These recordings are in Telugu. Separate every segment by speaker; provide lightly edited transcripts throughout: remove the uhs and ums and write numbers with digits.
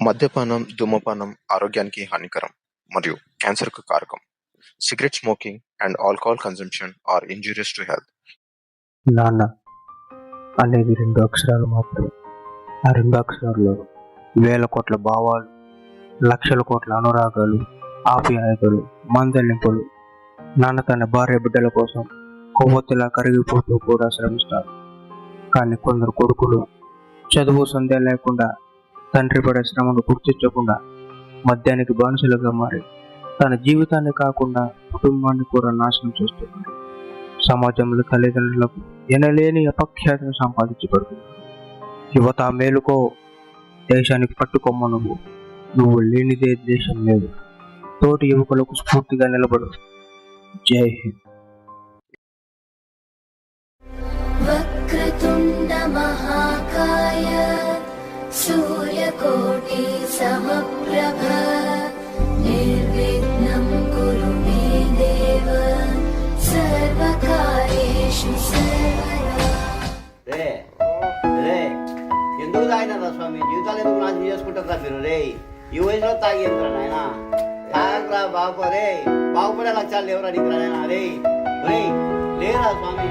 Speaker 1: మద్యపానం, ధూమపానం ఆరోగ్యానికి హానికరం మరియు క్యాన్సర్‌కు కారకం. Cigarette smoking and alcohol consumption are injurious to health.
Speaker 2: నాన్న అనేది 2 అక్షరాలు మాత్రమే. ఆ 2 అక్షరాల్లో వేల కోట్ల భావాలు, లక్షల కోట్ల అనురాగాలు, ఆప్యాయతలు, మందలింపులు. నాన్న తన భార్య బిడ్డల కోసం కొవ్వొత్తిలా కరిగిపోతూ కూడా శ్రమిస్తారు. కానీ కొందరు కొడుకులు చదువు సంధ్య లేకుండా, తండ్రి పడే శ్రమను గుర్తించకుండా మద్యానికి బానిసలుగా మారి తన జీవితాన్ని కాకుండా కుటుంబాన్ని కూడా నాశనం చేస్తున్నారు. సమాజంలో తల్లిదండ్రులకు ఎనలేని అపఖ్యాతిని సంపాదించబడుతుంది. యువత మేలుకో, దేశానికి పట్టుకొమ్మ నువ్వు లేనిదే దేశం లేదు. తోటి యువకులకు స్ఫూర్తిగా నిలబడు. జై హింద్.
Speaker 3: వక్రతుండ మహాకాయ సూర్యకోటి సమప్రభ నిర్విఘ్నం కురు మే దేవ సర్వకార్యేషు సర్వదా.
Speaker 4: ఎందుకు తాగినారా స్వామి? జీవితాలు ఎందుకు నాశనం చేసుకుంటారా మీరు? రే ఈ వయసులో తాగేంద్రా నాయన? తాగరా బాబు. రే బాగుపడే లక్ష్యాలు లేవురా నీకు నాయన? రే రే లేరా స్వామి?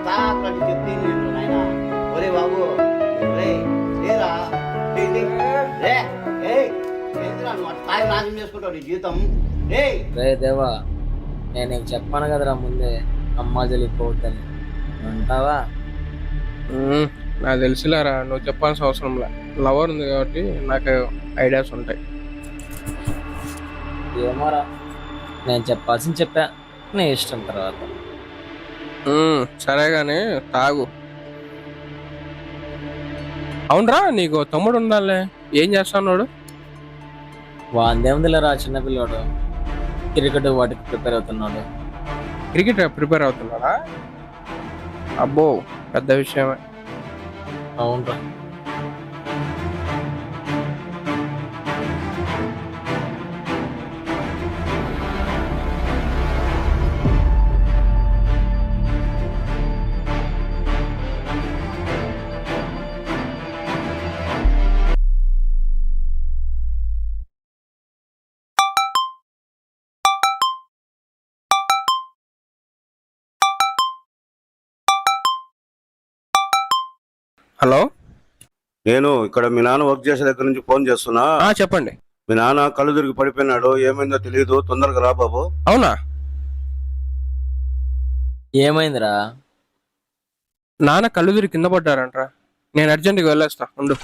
Speaker 4: తాగరా చెప్తే నేను నాయన. ఒరే బాబు రే లేరా? రే ఏంద్రా నువ్వు అట్లా తాగి నాశనం చేసుకుంటావు నీ జీవితం?
Speaker 5: రే దేవా, నేను నీకు చెప్పాను కదరా ముందే అమ్మ జలిపోవద్దని. అంటావా?
Speaker 6: నాకు తెలిసిలారా, నువ్వు చెప్పాల్సిన అవసరంలా. లవర్ ఉంది కాబట్టి నాకు ఐడియాస్ ఉంటాయి.
Speaker 5: ఏమోరా, నేను చెప్పాల్సింది చెప్పా, నీ ఇష్టం. తర్వాత
Speaker 6: సరే కానీ తాగు. అవునరా, నీకు తమ్ముడు ఉండాలే, ఏం చేస్తున్నాడు?
Speaker 5: వాందేముందిలేరా, చిన్నపిల్లోడు క్రికెట్ వాటికి ప్రిపేర్ అవుతున్నాడు.
Speaker 6: క్రికెట్ ప్రిపేర్ అవుతున్నాడా? అబ్బో, పెద్ద విషయమే.
Speaker 5: అవునరా.
Speaker 6: హలో,
Speaker 7: నేను ఇక్కడ మీ నాన్న వర్క్ చేసే దగ్గర నుంచి ఫోన్ చేస్తున్నా.
Speaker 6: చెప్పండి.
Speaker 7: మీ నాన్న కళ్ళు తిరిగి పడిపోయినాడు, ఏమైందో తెలియదు, తొందరగా రా బాబు.
Speaker 6: అవునా?
Speaker 5: ఏమైందిరా?
Speaker 6: నాన్న కళ్ళు తిరిగి కింద పడ్డారంట్రా. నేను అర్జెంట్గా వెళ్ళేస్తా, ఉండు.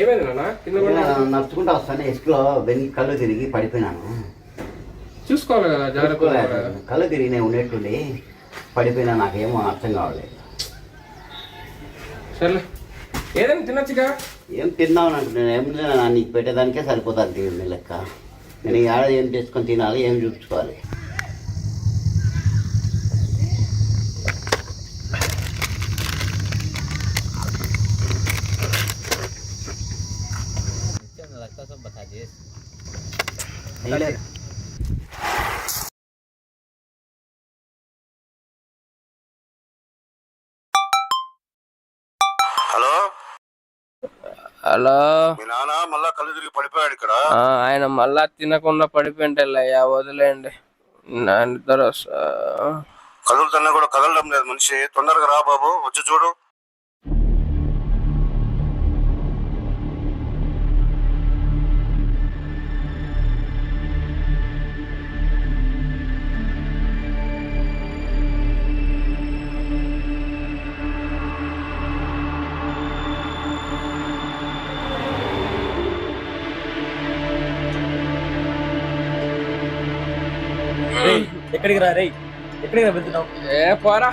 Speaker 6: ఏమైంది నాన్న? కింద
Speaker 4: నడుచుకుంటా వస్తాను, ఇసుకలో వెనక్కి కళ్ళు తిరిగి పడిపోయినాను.
Speaker 6: చూసుకోవాలి కదా, జాగ్రత్తగా.
Speaker 4: కళ్ళు తిరిగి నేను ఉండేట్టుండి పడిపోయినా, నాకేమో అర్థం కావలేదు.
Speaker 6: సర్లే, ఏదైనా తినచ్చుగా.
Speaker 4: ఏం తిందామని అంటున్నాను, ఏం నీకు పెట్టేదానికే సరిపోతుంది తిండి లెక్క. నేను ఈ ఏడాది ఏం చేసుకొని తినాలి, ఏం చూసుకోవాలి.
Speaker 7: హలో
Speaker 6: హలో,
Speaker 7: మీ నాన్న మళ్ళా కళ్ళు తిరిగి పడిపోయాడు ఇక్కడ.
Speaker 6: ఆయన మళ్ళా తినకుండా పడిపోయింటయ్యా, వదిలేయండి. నా నిద్ర
Speaker 7: కదులుతున్నా కూడా కదలడం లేదు మనిషి. తొందరగా రా బాబు, వచ్చి చూడు.
Speaker 5: ఎక్కడికి రా రే? ఎక్కడికి రా వెళ్తున్నావు?
Speaker 6: ఏ పోరా,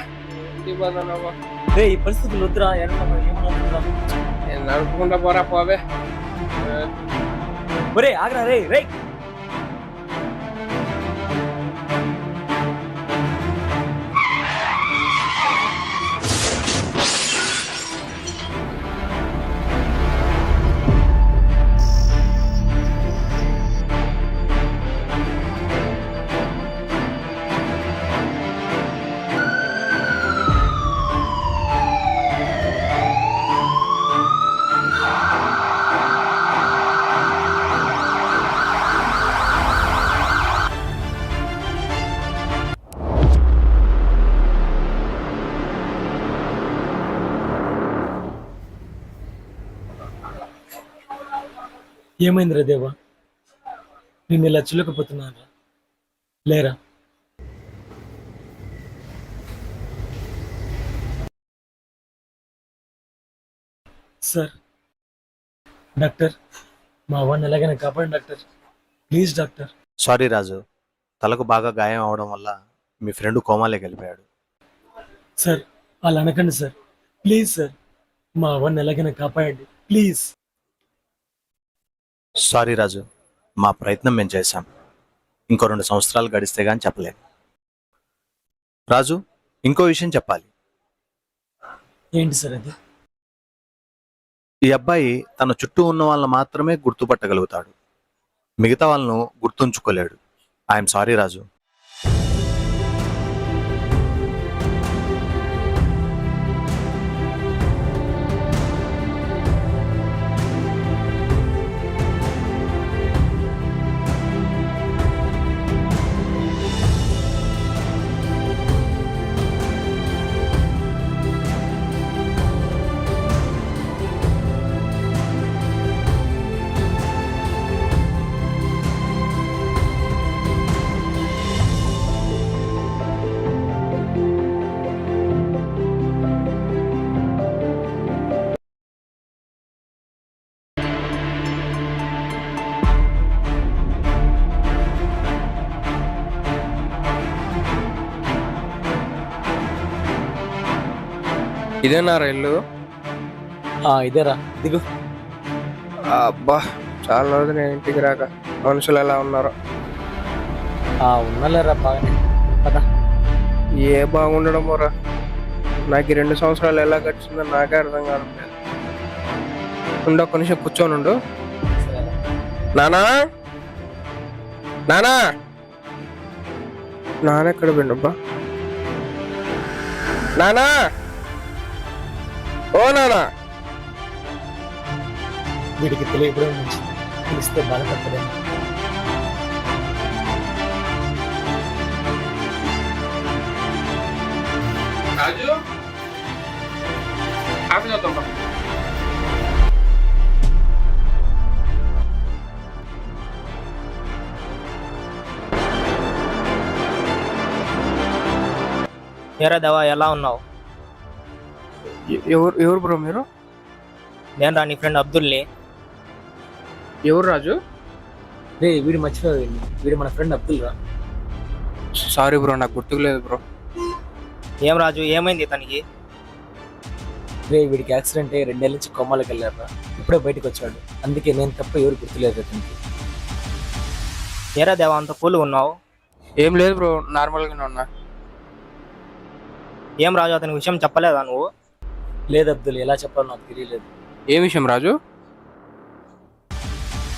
Speaker 6: ఇంటికి పోతానవ్వా.
Speaker 5: రే ఈ పరిస్థితులు వద్దురా, ఏమన్నా
Speaker 6: నేను నడుపుకుంటా పోరా పోవే.
Speaker 5: ఒరే ఆగ్రా రే రే. ఏమైందిరా దేవా, నేను ఇలా చుల్లకపోతున్నారా? లేరా సార్? డాక్టర్, మా వాడిని ఎలాగైనా కాపాడండి డాక్టర్, ప్లీజ్ డాక్టర్.
Speaker 8: సారీ రాజు, తలకు బాగా గాయం అవడం వల్ల మీ ఫ్రెండ్ కోమాలోకి వెళ్ళిపోయాడు.
Speaker 5: సార్ అలా అనకండి సార్, ప్లీజ్ సార్, మా వాడిని ఎలాగైనా కాపాడండి ప్లీజ్.
Speaker 8: సారీ రాజు, మా ప్రయత్నం మేము చేశాం. ఇంకో 2 సంవత్సరాలు గడిస్తే గాని చెప్పలేము. రాజు, ఇంకో విషయం చెప్పాలి.
Speaker 5: ఏంటి సార్ అది?
Speaker 8: ఈ అబ్బాయి తన చుట్టూ ఉన్న వాళ్ళని మాత్రమే గుర్తుపట్టగలుగుతాడు, మిగతా వాళ్ళను గుర్తుంచుకోలేడు. ఐఎమ్ సారీ రాజు.
Speaker 6: ఇదేనా ఇల్లు?
Speaker 5: ఇదేరా, దిగు.
Speaker 6: అబ్బా చాలా రోజులు నేను ఇంటికి రాక. మనుషులు ఎలా ఉన్నారో.
Speaker 5: ఉన్నలేరా బాగానే. పదా.
Speaker 6: ఏ బాగుండడం మోరా, నాకు ఈ 2 సంవత్సరాలు ఎలా గడిచిందో నాకే అర్థం కావట్లేదు. ఉండు, ఒక్క నిమిషం కూర్చొని ఉండు. నానా నానా నాన్న ఎక్కడ పోయిండబ్బా? నానా, ఓ నానా.
Speaker 5: వీడికి తెలియడం మంచిది, తెలిస్తే బాధపడతాడే.
Speaker 6: రాజు, ఆఫీస్ వద్దాం.
Speaker 9: ఏరా దేవా, ఎలా ఉన్నావు?
Speaker 6: ఎవరు బ్రో మీరు?
Speaker 9: నేను రా నీ ఫ్రెండ్ అబ్దుల్ని.
Speaker 6: ఎవరు రాజు?
Speaker 5: రే వీడు మర్చిపోయి, వీడు మన ఫ్రెండ్ అబ్దుల్ రా.
Speaker 6: సారీ బ్రో, నాకు గుర్తుకు లేదు బ్రో.
Speaker 9: ఏం రాజు, ఏమైంది ఇతనికి?
Speaker 5: రే వీడికి యాక్సిడెంట్ అయ్యి 2 ఏళ్ళ నుంచి కొమ్మలకి వెళ్ళారా, ఇప్పుడే బయటకు వచ్చాడు. అందుకే నేను తప్ప ఎవరు గుర్తులేదు అతనికి.
Speaker 9: ఏరా దేవా, అంత కూల్ ఉన్నావు?
Speaker 6: ఏం లేదు బ్రో, నార్మల్గానే ఉన్నా.
Speaker 9: ఏం రాజు, అతని విషయం చెప్పలేదా నువ్వు?
Speaker 5: లేదు అబ్దుల్, ఎలా చెప్పాలో నాకు తెలియలేదు.
Speaker 6: ఏ విషయం రాజు?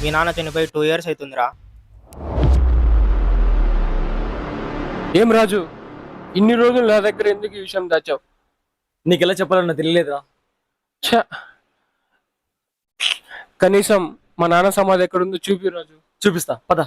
Speaker 9: మీ నాన్న చనిపోయి 2 years అవుతుందిరా.
Speaker 6: ఏం రాజు, ఇన్ని రోజులు నా దగ్గర ఎందుకు ఈ విషయం దాచావు?
Speaker 5: నీకు ఎలా చెప్పాలో నాకు తెలియలేదురా.
Speaker 6: కనీసం మా నాన్న సమాధి ఎక్కడుందో చూపి రాజు.
Speaker 5: చూపిస్తా, పద.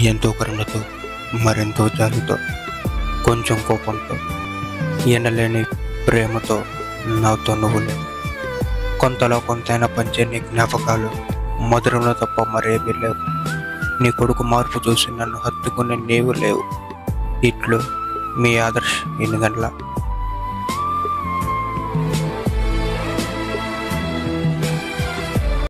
Speaker 2: ఎంతో కరుణతో, మరెంతో జాలితో, కొంచెం కోపంతో, ఎనలేని ప్రేమతో నాతో నువ్వు లేవు. కొంతలో కొంతైనా పంచే నీ జ్ఞాపకాలు మధురంలో తప్ప మరేమీ లేవు. నీ కొడుకు మార్పు చూసి నన్ను హత్తుకునే నీవు లేవు. ఇట్లు మీ ఆదర్శ్ 8 గంటల